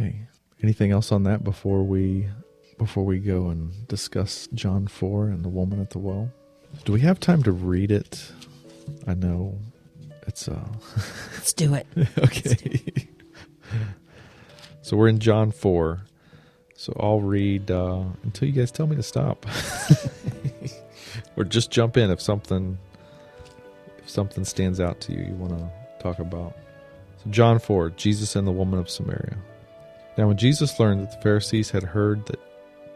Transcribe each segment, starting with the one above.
Okay. Anything else on that before we go and discuss John 4 and the woman at the well? Do we have time to read it? I know it's Let's do it. okay. So we're in John 4. So I'll read until you guys tell me to stop. Or just jump in if something stands out to you want to talk about. So John 4, Jesus and the woman of Samaria. Now when Jesus learned that the Pharisees had heard that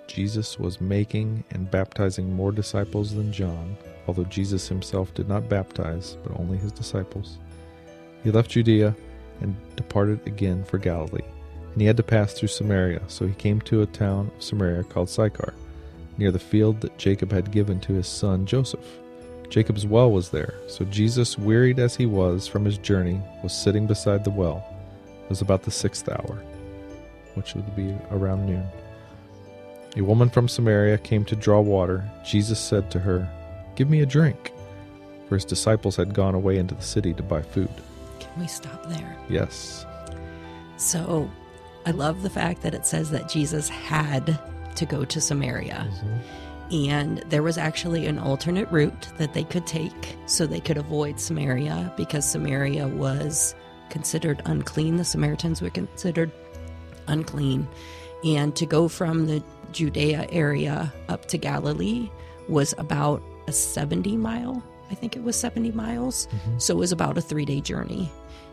Jesus was making and baptizing more disciples than John, although Jesus himself did not baptize, but only his disciples, he left Judea and departed again for Galilee. And he had to pass through Samaria, so he came to a town of Samaria called Sychar, near the field that Jacob had given to his son Joseph. Jacob's well was there, so Jesus, wearied as he was from his journey, was sitting beside the well. It was about the 6th hour, which would be around noon. A woman from Samaria came to draw water. Jesus said to her, "Give me a drink," for his disciples had gone away into the city to buy food. Can we stop there? Yes. So I love the fact that it says that Jesus had to go to Samaria. And there was actually an alternate route that they could take so they could avoid Samaria, because Samaria was considered unclean. The Samaritans were considered unclean. And to go from the Judea area up to Galilee was about a 70 miles. So it was about a 3-day journey.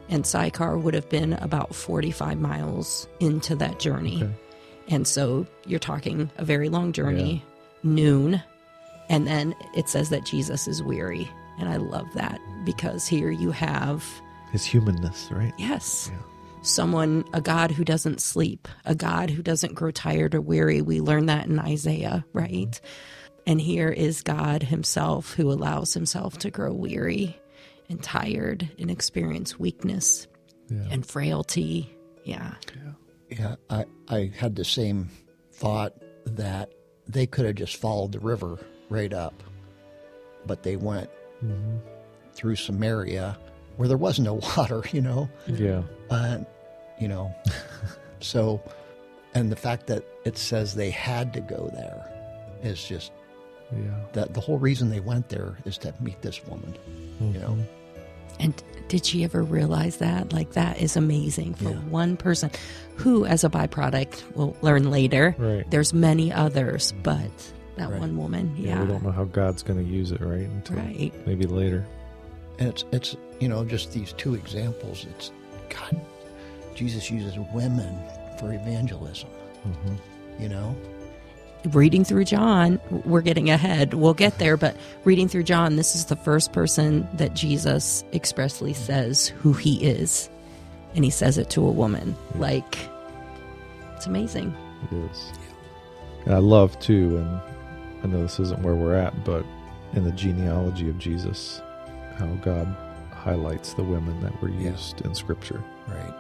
And Sychar would have been about 45 miles into that journey. Okay. And so you're talking a very long journey, noon, and then it says that Jesus is weary. And I love that, because here you have... His humanness, right? Yes. Yeah. Someone, a God who doesn't sleep, a God who doesn't grow tired or weary. We learn that in Isaiah, right? And here is God himself who allows himself to grow weary and tired and experience weakness and frailty. Yeah. Yeah, I had the same thought that they could have just followed the river right up, but they went through Samaria where there was no water, Yeah. So, and the fact that it says they had to go there is just, that the whole reason they went there is to meet this woman, And did she ever realize that? Like, that is amazing for one person who, as a byproduct, we'll learn later, Right. there's many others, but that one woman, We don't know how God's going to use it, right? Until maybe later. And it's just these two examples. It's, God, Jesus uses women for evangelism, Reading through John, we're getting ahead. We'll get there, but reading through John, this is the first person that Jesus expressly says who he is. And he says it to a woman. Like, it's amazing. It is. And I love, too, and I know this isn't where we're at, but in the genealogy of Jesus, how God highlights the women that were used in Scripture. Right.